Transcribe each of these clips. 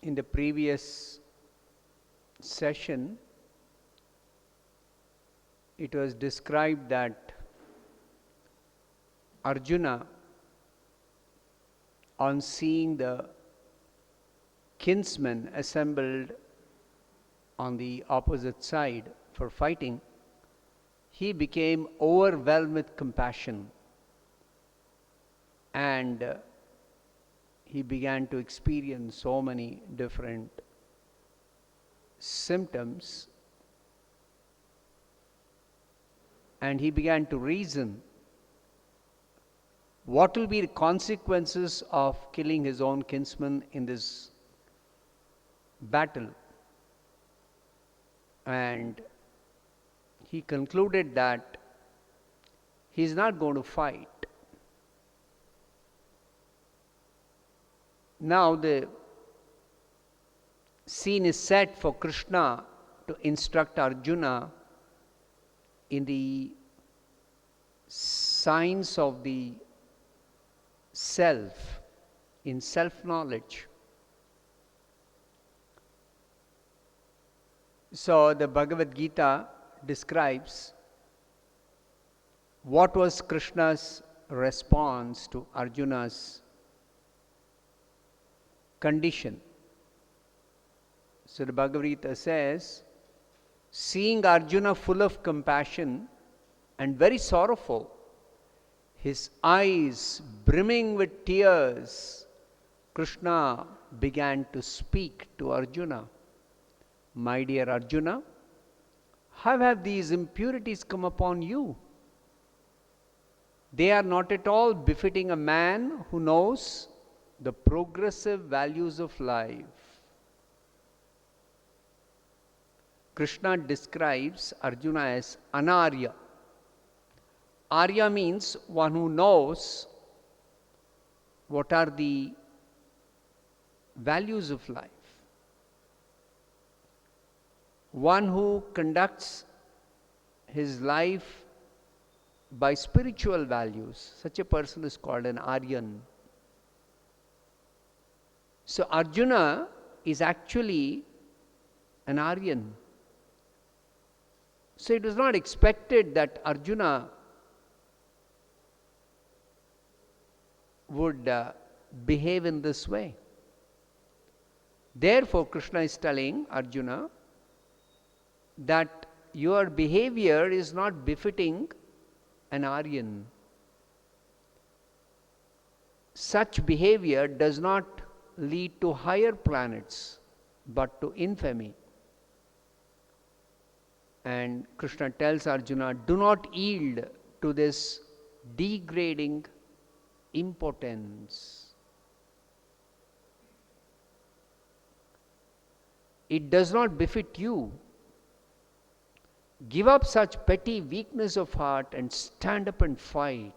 In the previous session, it was described that Arjuna, on seeing the kinsmen assembled on the opposite side for fighting, he became overwhelmed with compassion, and he began to experience so many different symptoms, and he began to reason what will be the consequences of killing his own kinsman in this battle. And he concluded that he is not going to fight. Now the scene is set for Krishna to instruct Arjuna in the signs of the self, in self-knowledge. So the Bhagavad Gita describes what was Krishna's response to Arjuna's condition. So the Bhagavad Gita says, seeing Arjuna full of compassion and very sorrowful, his eyes brimming with tears, Krishna began to speak to Arjuna. My dear Arjuna, how have these impurities come upon you? They are not at all befitting a man who knows the progressive values of life. Krishna describes Arjuna as anarya. Arya means one who knows what are the values of life. One who conducts his life by spiritual values. Such a person is called an Aryan. So Arjuna is actually an Aryan. So it was not expected that Arjuna would behave in this way. Therefore, Krishna is telling Arjuna that your behavior is not befitting an Aryan. Such behavior does not lead to higher planets, but to infamy. And Krishna tells Arjuna, do not yield to this degrading impotence. It does not befit you. Give up such petty weakness of heart and stand up and fight.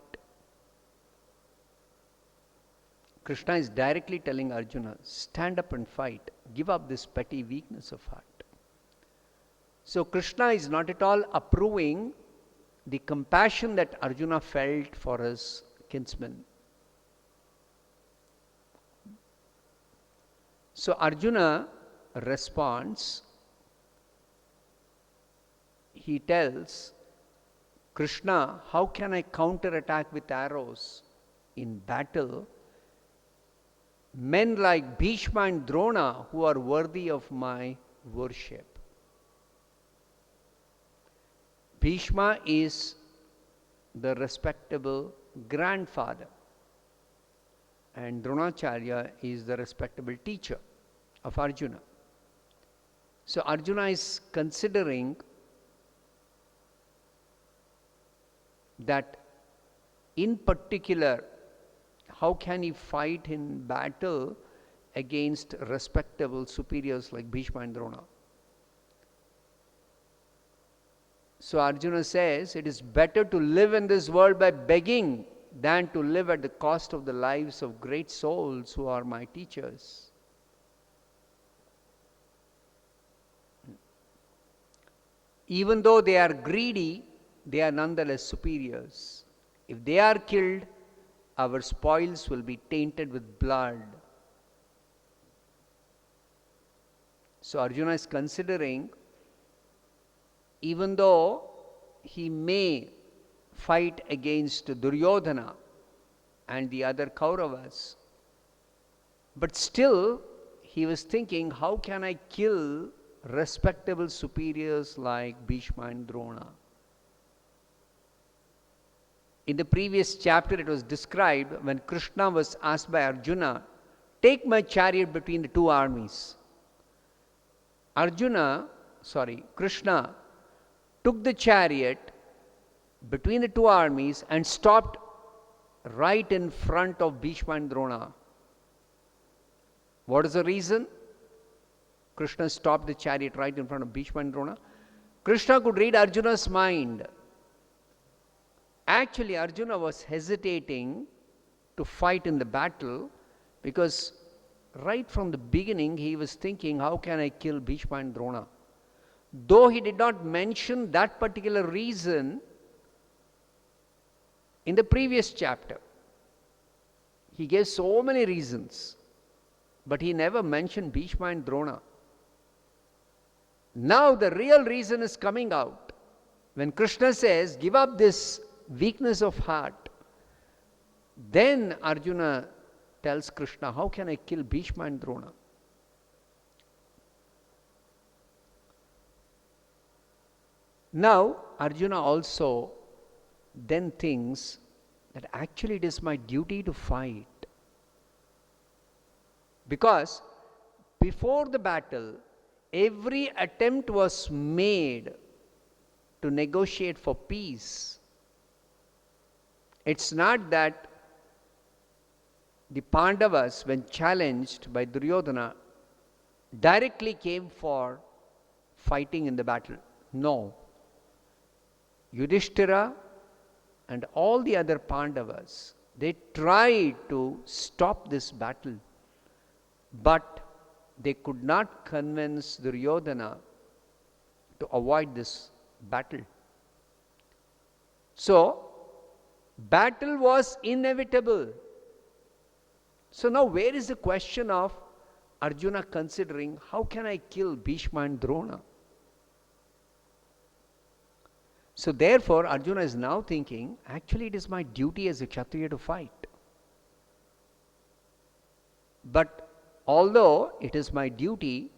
Krishna is directly telling Arjuna, stand up and fight. Give up this petty weakness of heart. So Krishna is not at all approving the compassion that Arjuna felt for his kinsman. So Arjuna responds. He tells Krishna, how can I counterattack with arrows in battle men like Bhishma and Drona who are worthy of my worship? Bhishma is the respectable grandfather, and Dronacharya is the respectable teacher of Arjuna. So Arjuna is considering that in particular, how can he fight in battle against respectable superiors like Bhishma and Drona? So Arjuna says, it is better to live in this world by begging than to live at the cost of the lives of great souls who are my teachers. Even though they are greedy, they are nonetheless superiors. If they are killed, our spoils will be tainted with blood. So Arjuna is considering, even though he may fight against Duryodhana and the other Kauravas, but still he was thinking, how can I kill respectable superiors like Bhishma and Drona? In the previous chapter it was described when Krishna was asked by Arjuna, take my chariot between the two armies. Krishna took the chariot between the two armies and stopped right in front of Bhishma and Drona. What is the reason? Krishna stopped the chariot right in front of Bhishma and Drona. Krishna could read Arjuna's mind. Actually, Arjuna was hesitating to fight in the battle because right from the beginning he was thinking, how can I kill Bhishma and Drona? Though he did not mention that particular reason in the previous chapter. He gave so many reasons, but he never mentioned Bhishma and Drona. Now the real reason is coming out. When Krishna says, give up this weakness of heart, then Arjuna tells Krishna, how can I kill Bhishma and Drona? Now Arjuna also then thinks that actually it is my duty to fight. Because before the battle, every attempt was made to negotiate for peace. It's not that the Pandavas, when challenged by Duryodhana, directly came for fighting in the battle. No. Yudhishthira and all the other Pandavas, they tried to stop this battle, but they could not convince Duryodhana to avoid this battle. So, battle was inevitable. So now where is the question of Arjuna considering, how can I kill Bhishma and Drona? So therefore Arjuna is now thinking, actually it is my duty as a Kshatriya to fight. But although it is my duty,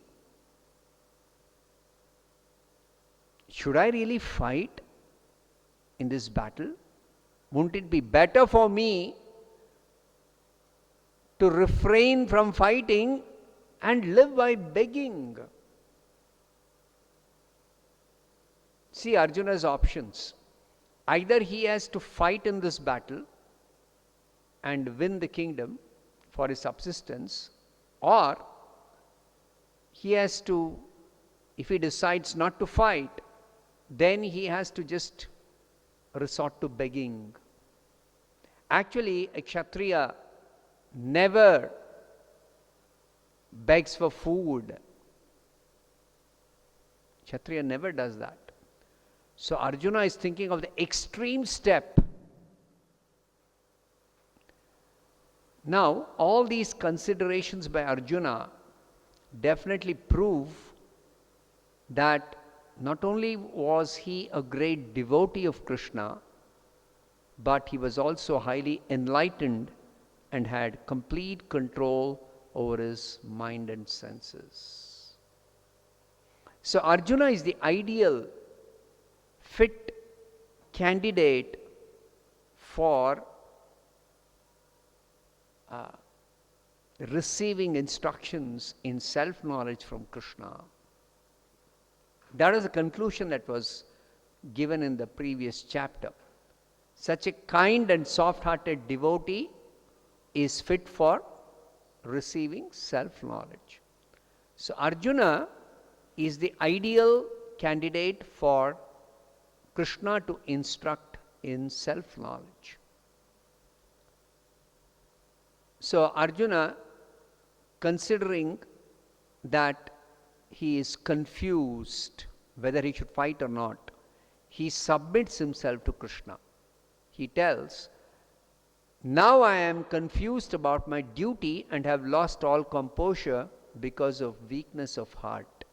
should I really fight in this battle? Wouldn't it be better for me to refrain from fighting and live by begging? See Arjuna's options. Either he has to fight in this battle and win the kingdom for his subsistence, or he has to, if he decides not to fight, then he has to just resort to begging. Actually, a Kshatriya never begs for food. Kshatriya never does that. So Arjuna is thinking of the extreme step. Now, all these considerations by Arjuna definitely prove that not only was he a great devotee of Krishna, but he was also highly enlightened and had complete control over his mind and senses. So Arjuna is the ideal fit candidate for receiving instructions in self-knowledge from Krishna. That is the conclusion that was given in the previous chapter. Such a kind and soft-hearted devotee is fit for receiving self-knowledge. So Arjuna is the ideal candidate for Krishna to instruct in self-knowledge. So Arjuna, considering that he is confused whether he should fight or not, he submits himself to Krishna. He tells, now I am confused about my duty and have lost all composure because of weakness of heart.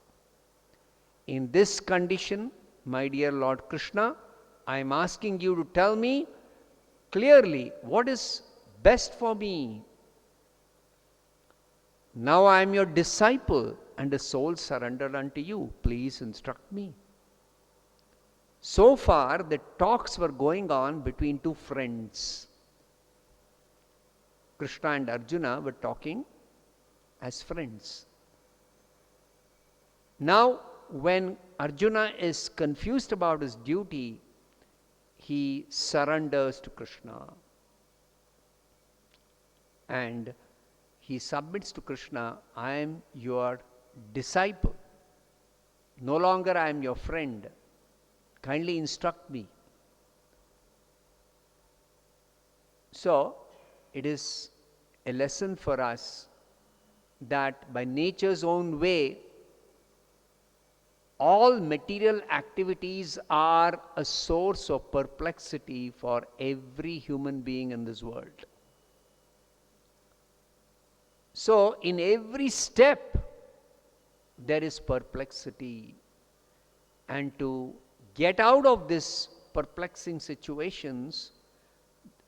In this condition, my dear Lord Krishna, I am asking you to tell me clearly what is best for me. Now I am your disciple and a soul surrendered unto you. Please instruct me. So far, the talks were going on between two friends. Krishna and Arjuna were talking as friends. Now, when Arjuna is confused about his duty, he surrenders to Krishna. And he submits to Krishna, I am your disciple. No longer I am your friend. Kindly instruct me. So, it is a lesson for us that by nature's own way, all material activities are a source of perplexity for every human being in this world. So, in every step, there is perplexity. And to get out of this perplexing situations,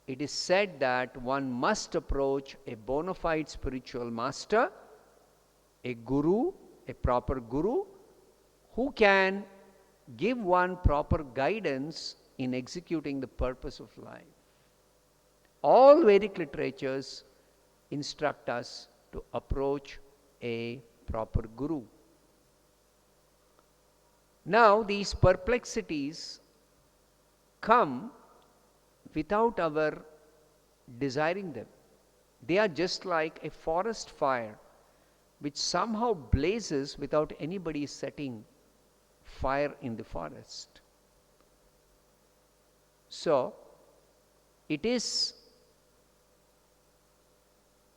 it is said that one must approach a bona fide spiritual master, a guru, a proper guru, who can give one proper guidance in executing the purpose of life. All Vedic literatures instruct us to approach a proper guru. Now, these perplexities come without our desiring them. They are just like a forest fire which somehow blazes without anybody setting fire in the forest. So, it is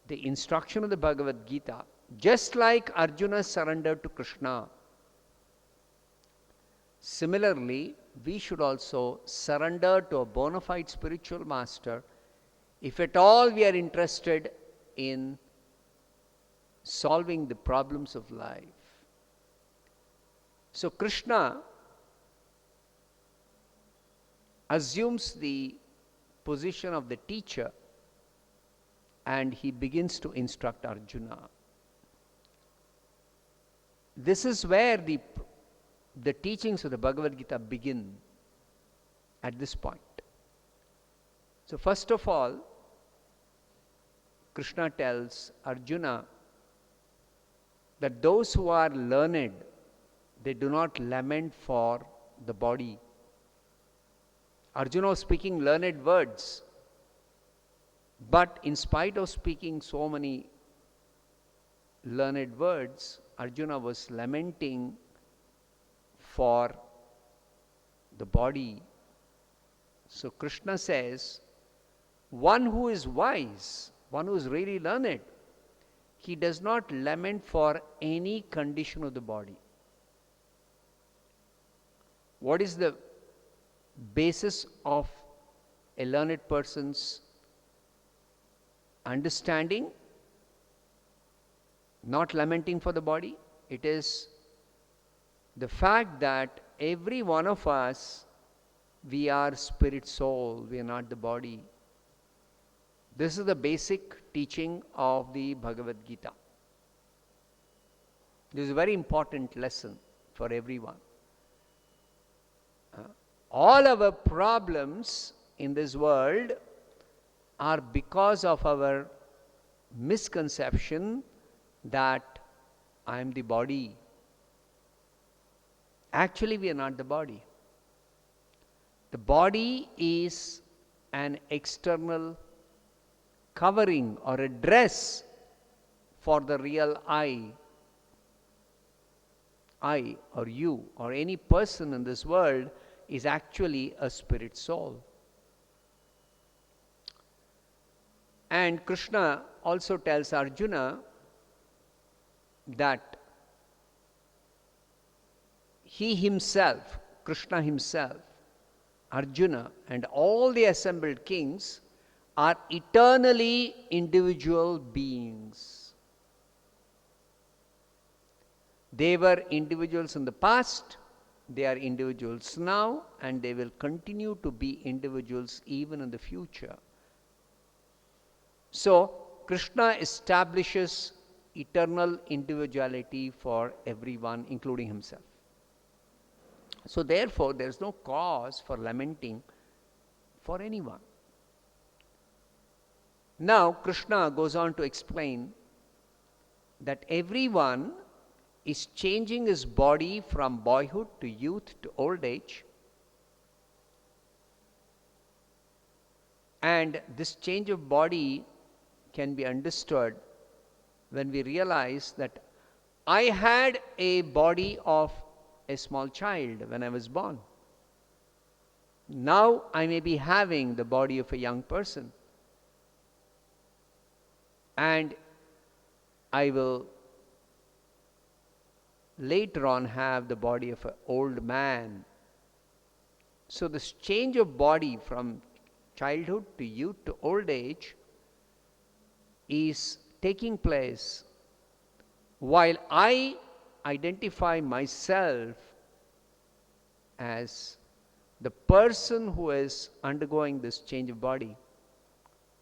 the instruction of the Bhagavad Gita, just like Arjuna surrendered to Krishna. Similarly, we should also surrender to a bona fide spiritual master if at all we are interested in solving the problems of life. So Krishna assumes the position of the teacher and he begins to instruct Arjuna. This is where the teachings of the Bhagavad Gita begin at this point. So first of all, Krishna tells Arjuna that those who are learned, they do not lament for the body. Arjuna was speaking learned words, but in spite of speaking so many learned words, Arjuna was lamenting for the body. So Krishna says, one who is wise, one who is really learned, he does not lament for any condition of the body. What is the basis of a learned person's understanding? Not lamenting for the body. It is the fact that every one of us, we are spirit soul, we are not the body. This is the basic teaching of the Bhagavad Gita. This is a very important lesson for everyone. All our problems in this world are because of our misconception that I am the body. Actually, we are not the body. The body is an external covering or a dress for the real I or you or any person in this world is actually a spirit soul. And Krishna also tells Arjuna that he himself, Krishna himself, Arjuna and all the assembled kings are eternally individual beings. They were individuals in the past, they are individuals now, and they will continue to be individuals even in the future. So, Krishna establishes eternal individuality for everyone, including himself. So, therefore, there is no cause for lamenting for anyone. Now, Krishna goes on to explain that everyone is changing his body from boyhood to youth to old age. And this change of body can be understood when we realize that I had a body of a small child when I was born. Now I may be having the body of a young person. And I will later on have the body of an old man. So this change of body from childhood to youth to old age is taking place while I identify myself as the person who is undergoing this change of body.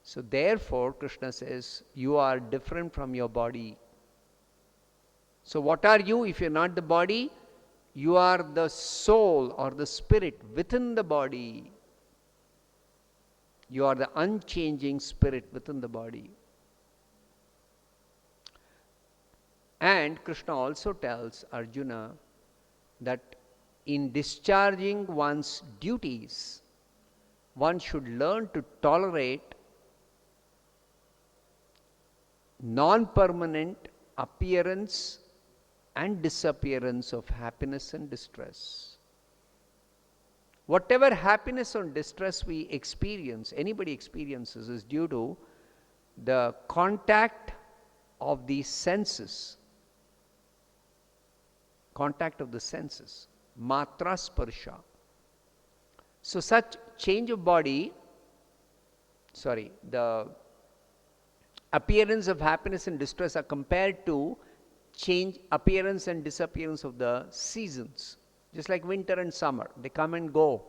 So therefore, Krishna says, you are different from your body. So what are you if you're not the body? You are the soul or the spirit within the body. You are the unchanging spirit within the body. And Krishna also tells Arjuna that in discharging one's duties, one should learn to tolerate non-permanent appearance and disappearance of happiness and distress. Whatever happiness or distress we experience, anybody experiences, is due to the contact of the senses. Contact of the senses. Matra sparsha. So such change of body, the appearance of happiness and distress are compared to change, appearance and disappearance of the seasons. Just like winter and summer, they come and go.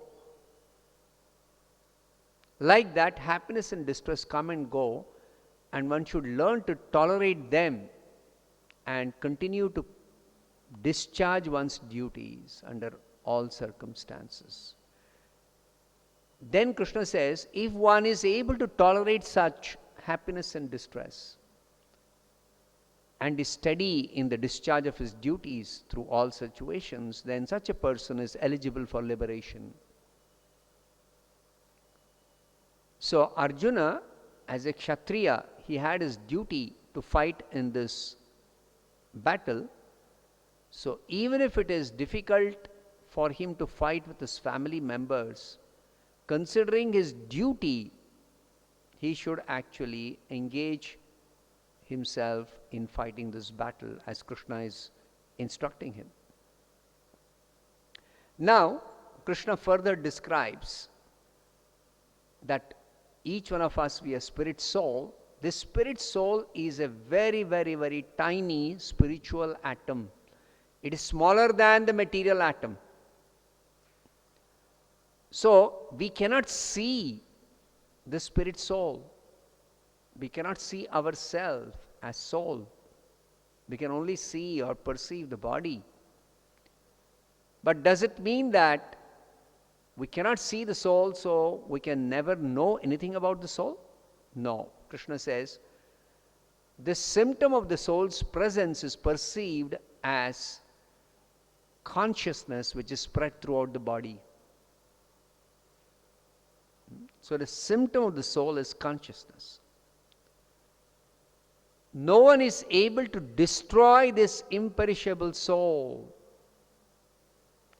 Like that, happiness and distress come and go, and one should learn to tolerate them and continue to discharge one's duties under all circumstances. Then Krishna says, if one is able to tolerate such happiness and distress and is steady in the discharge of his duties through all situations, then such a person is eligible for liberation. So Arjuna, as a Kshatriya, he had his duty to fight in this battle. So even if it is difficult for him to fight with his family members, considering his duty, he should actually engage himself in fighting this battle as Krishna is instructing him. Now, Krishna further describes that each one of us, we are spirit soul. This spirit soul is a very, very, very tiny spiritual atom. It is smaller than the material atom. So, we cannot see the spirit soul. We cannot see ourselves as soul. We can only see or perceive the body. But does it mean that we cannot see the soul, so we can never know anything about the soul? No. Krishna says, the symptom of the soul's presence is perceived as consciousness which is spread throughout the body. So the symptom of the soul is consciousness. No one is able to destroy this imperishable soul.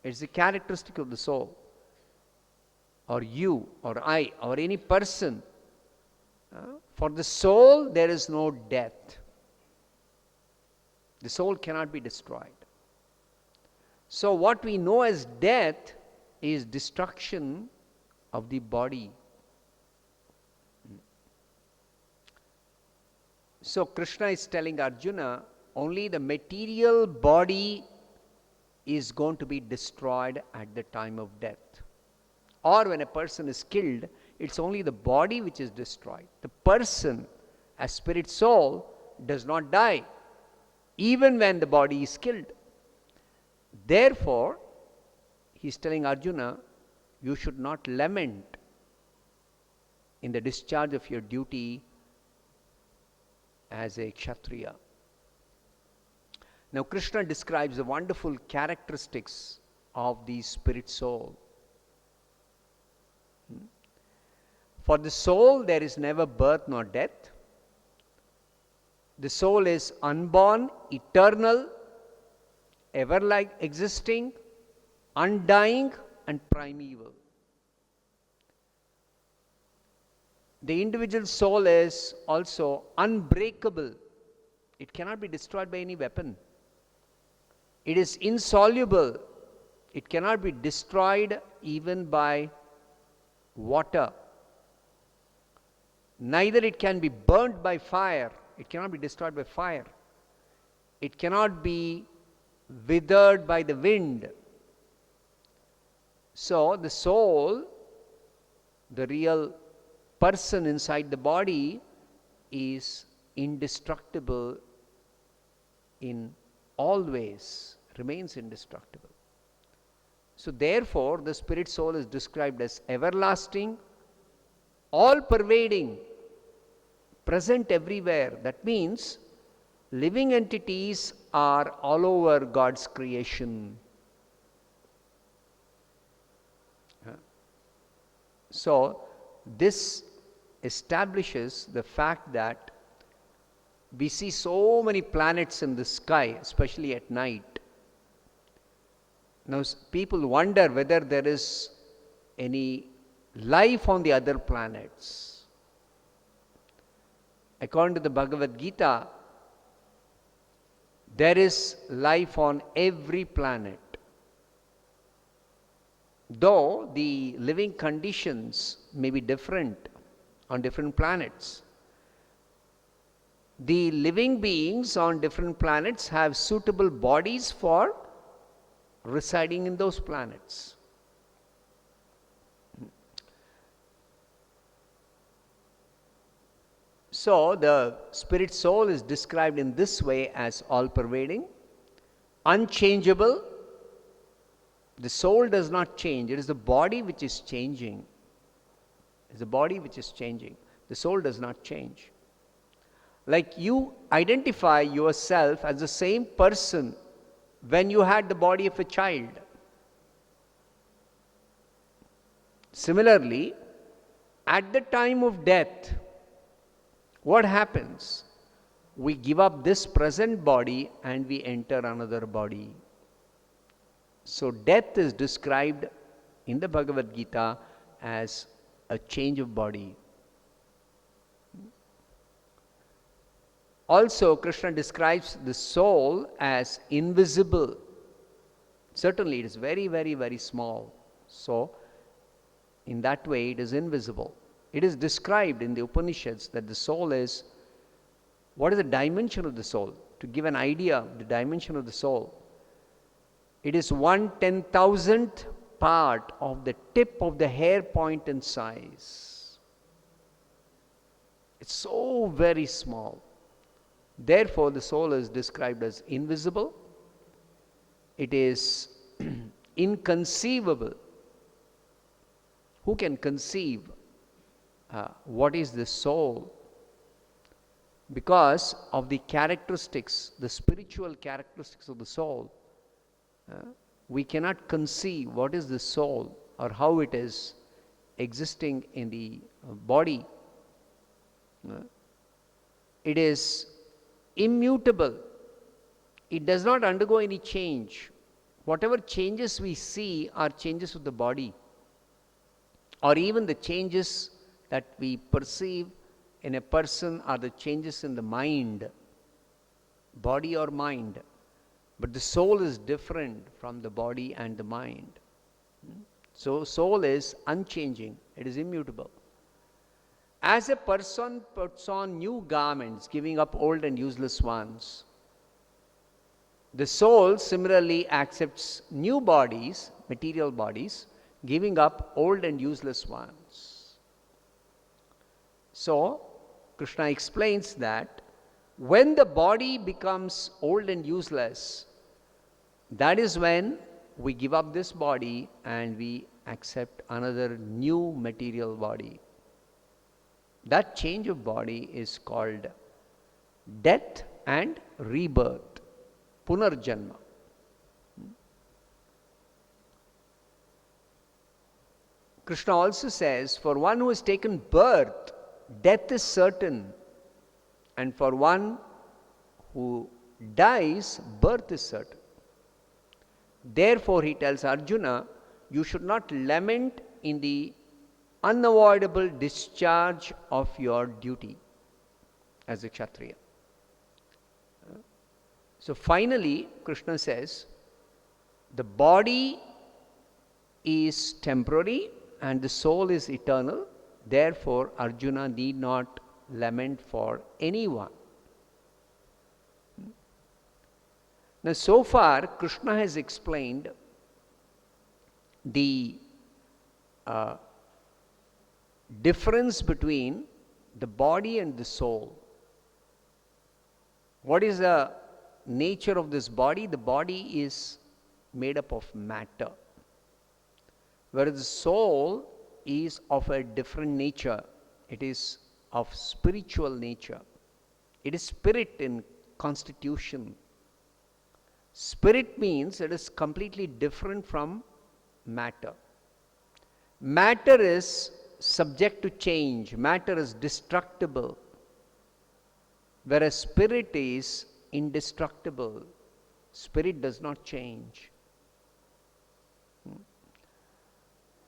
It's a characteristic of the soul. Or you, or I, or any person. For the soul, there is no death. The soul cannot be destroyed. So what we know as death is destruction of the body. So Krishna is telling Arjuna, Only the material body is going to be destroyed at the time of death. Or when a person is killed, it's only the body which is destroyed. The person, as spirit soul, does not die, even when the body is killed. Therefore, he's telling Arjuna, you should not lament in the discharge of your duty as a Kshatriya. Now, Krishna describes the wonderful characteristics of the spirit soul. For the soul, there is never birth nor death. The soul is unborn, eternal, ever existing, undying, and primeval. The individual soul is also unbreakable. It cannot be destroyed by any weapon. It is insoluble. It cannot be destroyed even by water. Neither it can be burnt by fire. It cannot be destroyed by fire. It cannot be withered by the wind. So the soul, the real person inside the body, is indestructible in all ways, remains indestructible. So therefore, the spirit soul is described as everlasting, all-pervading, present everywhere. That means living entities are all over God's creation. So this establishes the fact that we see so many planets in the sky, especially at night. Now people wonder whether there is any life on the other planets. According to the Bhagavad Gita, there is life on every planet. Though the living conditions may be different on different planets, the living beings on different planets have suitable bodies for residing in those planets. So the spirit soul is described in this way as all-pervading, unchangeable. The soul does not change. It is the body which is changing. It is the body which is changing. The soul does not change. Like you identify yourself as the same person when you had the body of a child. Similarly, at the time of death, what happens? We give up this present body and we enter another body. So death is described in the Bhagavad Gita as a change of body. Also, Krishna describes the soul as invisible. Certainly, it is very, very, very small. So, in that way, it is invisible. It is described in the Upanishads that the soul is, what is the dimension of the soul? To give an idea of the dimension of the soul, it is 1/10,000th part of the tip of the hair point in size. It's so very small. Therefore, the soul is described as invisible. It is inconceivable. Who can conceive what is the soul? Because of the characteristics, the spiritual characteristics of the soul, we cannot conceive what is the soul or how it is existing in the body. It is immutable. It does not undergo any change. Whatever changes we see are changes of the body, or even the changes that we perceive in a person are the changes in the mind, body or mind. But the soul is different from the body and the mind. So soul is unchanging. It is immutable. As a person puts on new garments, giving up old and useless ones, The soul similarly accepts new bodies, material bodies, giving up old and useless ones. So, Krishna explains that when the body becomes old and useless, that is when we give up this body and we accept another new material body. That change of body is called death and rebirth, punarjanma. Krishna also says, for one who has taken birth, death is certain, and for one who dies, birth is certain. Therefore, he tells Arjuna, you should not lament in the unavoidable discharge of your duty as a Kshatriya. So finally, Krishna says, the body is temporary and the soul is eternal. Therefore, Arjuna need not lament for anyone. Now, so far, Krishna has explained the difference between the body and the soul. What is the nature of this body? The body is made up of matter, whereas the soul is of a different nature. It is of spiritual nature. It is spirit in constitution. Spirit means it is completely different from matter. Matter is subject to change. Matter is destructible, whereas spirit is indestructible. Spirit does not change.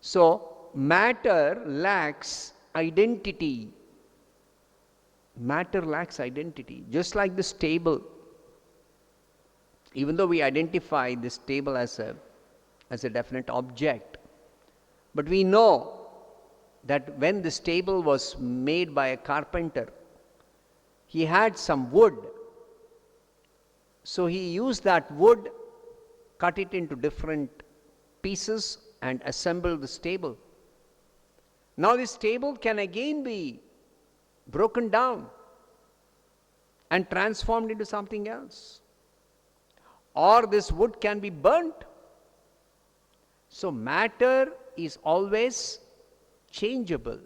So, matter lacks identity. Matter lacks identity. Just like this table. Even though we identify this table as a definite object, but we know that when this table was made by a carpenter, he had some wood. So he used that wood, cut it into different pieces and assembled this table. Now this table can again be broken down and transformed into something else. Or this wood can be burnt. So matter is always changeable.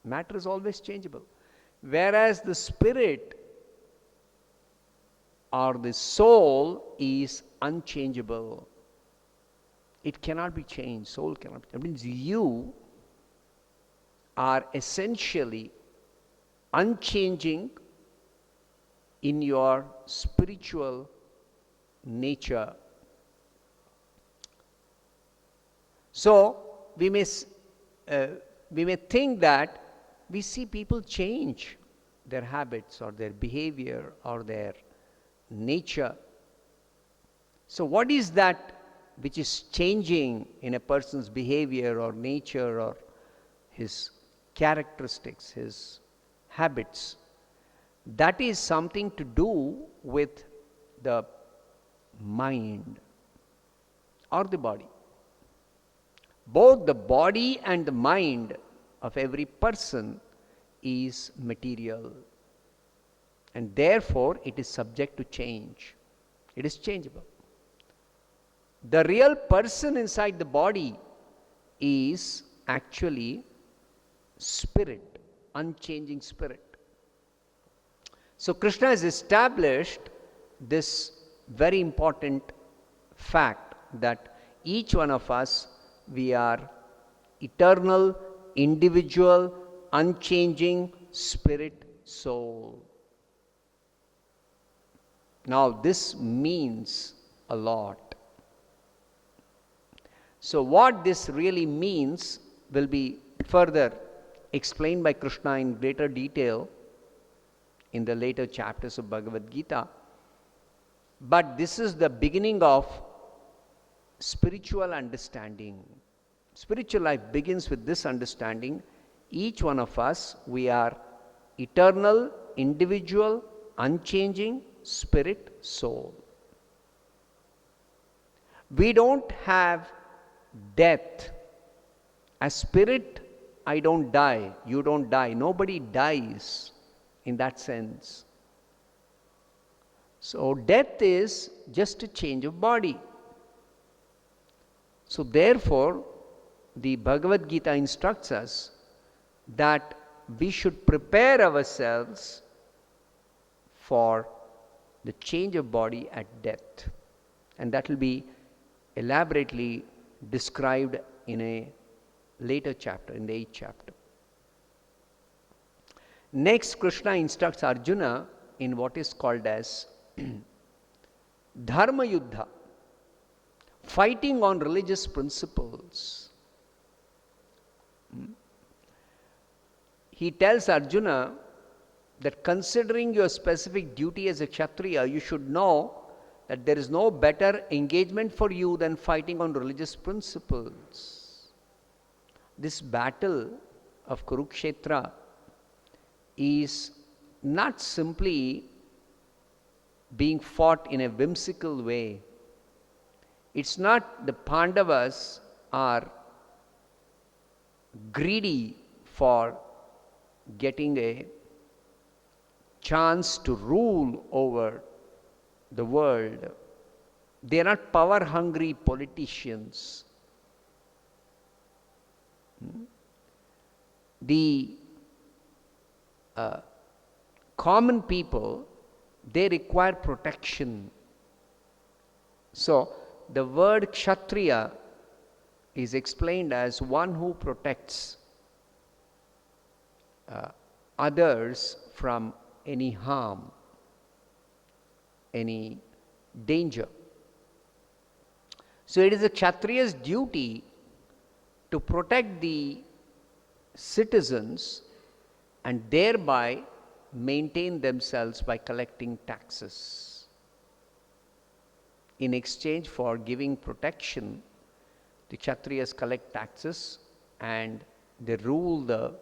Matter is always changeable. Whereas the spirit or the soul is unchangeable. It cannot be changed. Soul cannot be changed. That means you are essentially unchanging in your spiritual nature. So we may think that we see people change their habits or their behavior or their nature. So what is that which is changing in a person's behavior or nature or his characteristics, his habits? That is something to do with the mind or the body. Both the body and the mind of every person is material, and therefore it is subject to change. It is changeable. The real person inside the body is actually spirit, unchanging spirit. So Krishna has established this very important fact that each one of us, we are eternal, individual, unchanging spirit, soul. Now this means a lot. So what this really means will be further explained by Krishna in greater detail in the later chapters of Bhagavad Gita. But this is the beginning of spiritual understanding. Spiritual life begins with this understanding. Each one of us, we are eternal, individual, unchanging spirit, soul. We don't have death. As spirit, I don't die, you don't die. Nobody dies in that sense. So death is just a change of body. So therefore, the Bhagavad Gita instructs us that we should prepare ourselves for the change of body at death. And that will be elaborately described in a later chapter, in the 8th chapter. Next, Krishna instructs Arjuna in what is called as Dharma Yuddha, fighting on religious principles. He tells Arjuna that considering your specific duty as a Kshatriya, you should know that there is no better engagement for you than fighting on religious principles. This battle of Kurukshetra is not simply being fought in a whimsical way. It's not the Pandavas are greedy for getting a chance to rule over the world. They are not power hungry politicians. The common people, they require protection. So the word Kshatriya is explained as one who protects others from any harm, any danger. So it is a Kshatriya's duty to protect the citizens and thereby maintain themselves by collecting taxes. In exchange for giving protection, the Kshatriyas collect taxes and they rule the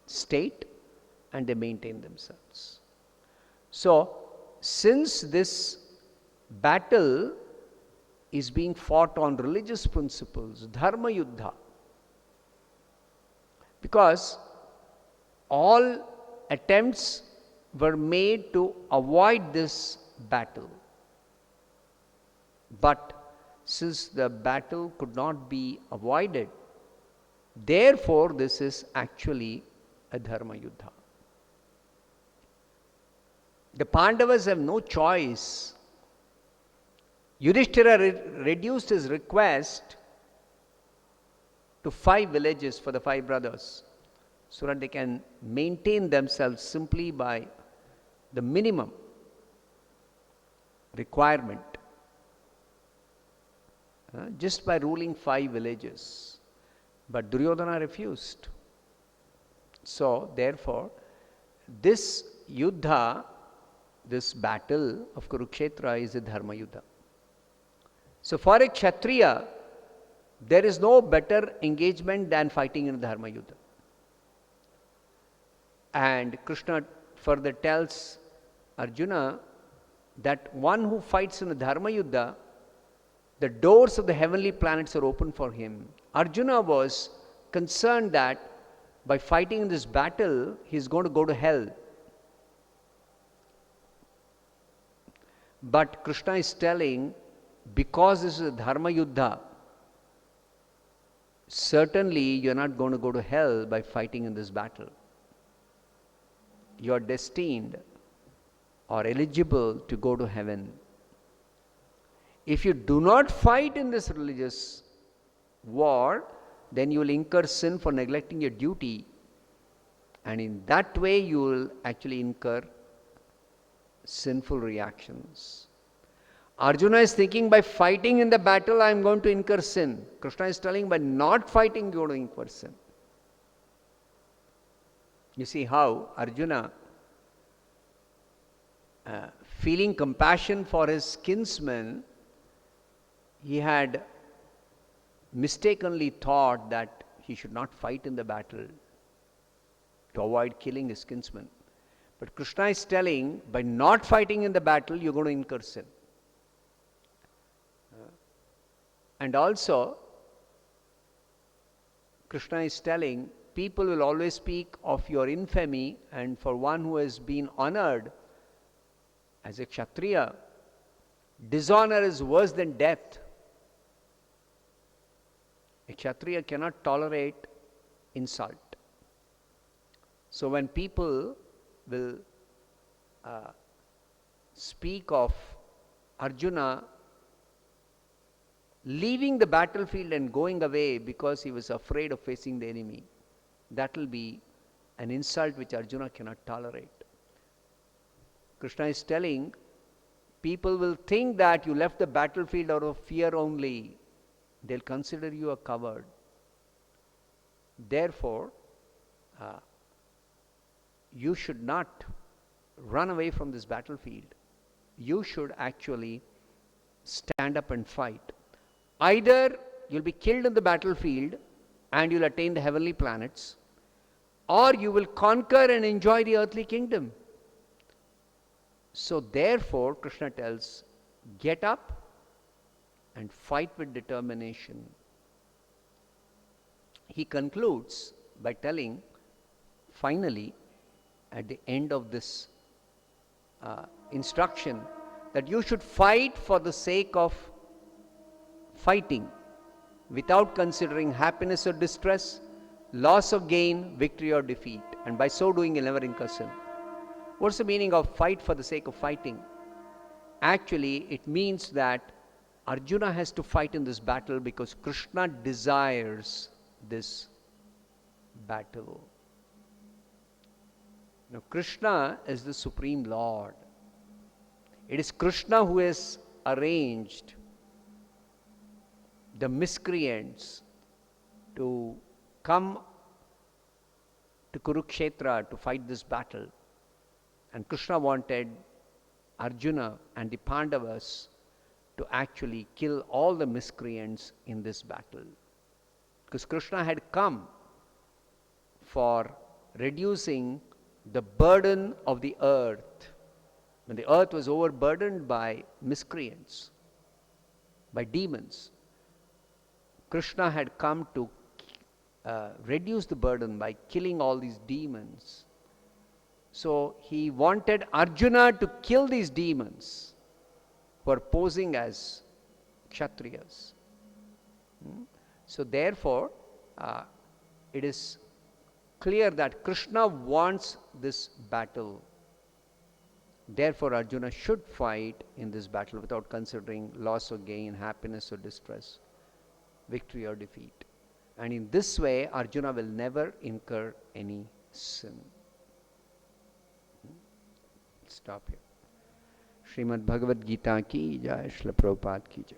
state and they maintain themselves. So, since this battle is being fought on religious principles, Dharma Yuddha, because all attempts were made to avoid this battle. But since the battle could not be avoided, therefore this is actually a Dharma Yuddha. The Pandavas have no choice. Yudhishthira reduced his request to 5 villages for the 5 brothers, so that they can maintain themselves simply by the minimum requirement, just by ruling 5 villages. But Duryodhana refused. So therefore, this Yuddha, this battle of Kurukshetra is a Dharma Yuddha. So for a Kshatriya, there is no better engagement than fighting in Dharma Yuddha. And Krishna further tells Arjuna that one who fights in a Dharma Yuddha, the doors of the heavenly planets are open for him. Arjuna was concerned that by fighting in this battle, he is going to go to hell. But Krishna is telling, because this is a Dharma Yuddha, certainly you are not going to go to hell by fighting in this battle. You are destined or eligible to go to heaven. If you do not fight in this religious war, then you will incur sin for neglecting your duty, and in that way you will actually incur sinful reactions. Arjuna is thinking, by fighting in the battle I am going to incur sin. Krishna is telling, by not fighting you are going to incur sin. You see how Arjuna, feeling compassion for his kinsman, he had mistakenly thought that he should not fight in the battle to avoid killing his kinsman. But Krishna is telling, by not fighting in the battle, you are going to incur sin. And also, Krishna is telling, people will always speak of your infamy, and for one who has been honored as a Kshatriya, dishonor is worse than death. A Kshatriya cannot tolerate insult. So when people will speak of Arjuna leaving the battlefield and going away because he was afraid of facing the enemy, that will be an insult which Arjuna cannot tolerate. Krishna is telling, people will think that you left the battlefield out of fear only. They'll consider you a coward. Therefore, you should not run away from this battlefield. You should actually stand up and fight. Either you'll be killed in the battlefield and you'll attain the heavenly planets, or you will conquer and enjoy the earthly kingdom. So therefore, Krishna tells, get up and fight with determination. He concludes by telling, finally, at the end of this instruction, that you should fight for the sake of fighting, without considering happiness or distress, loss or gain, victory or defeat, and by so doing you'll never incur sin. What's the meaning of fight for the sake of fighting? Actually, it means that Arjuna has to fight in this battle because Krishna desires this battle. Now, Krishna is the Supreme Lord. It is Krishna who has arranged the miscreants to come to Kurukshetra to fight this battle. And Krishna wanted Arjuna and the Pandavas to actually kill all the miscreants in this battle. Because Krishna had come for reducing the burden of the earth. When the earth was overburdened by miscreants, by demons, Krishna had come to reduce the burden by killing all these demons. So he wanted Arjuna to kill these demons who are posing as Kshatriyas. So therefore, it is clear that Krishna wants this battle. Therefore, Arjuna should fight in this battle without considering loss or gain, happiness or distress, victory or defeat. And in this way, Arjuna will never incur any sin. Stop here. Srimad Bhagavad Gita ki jai, Srila Prabhupada ki jai.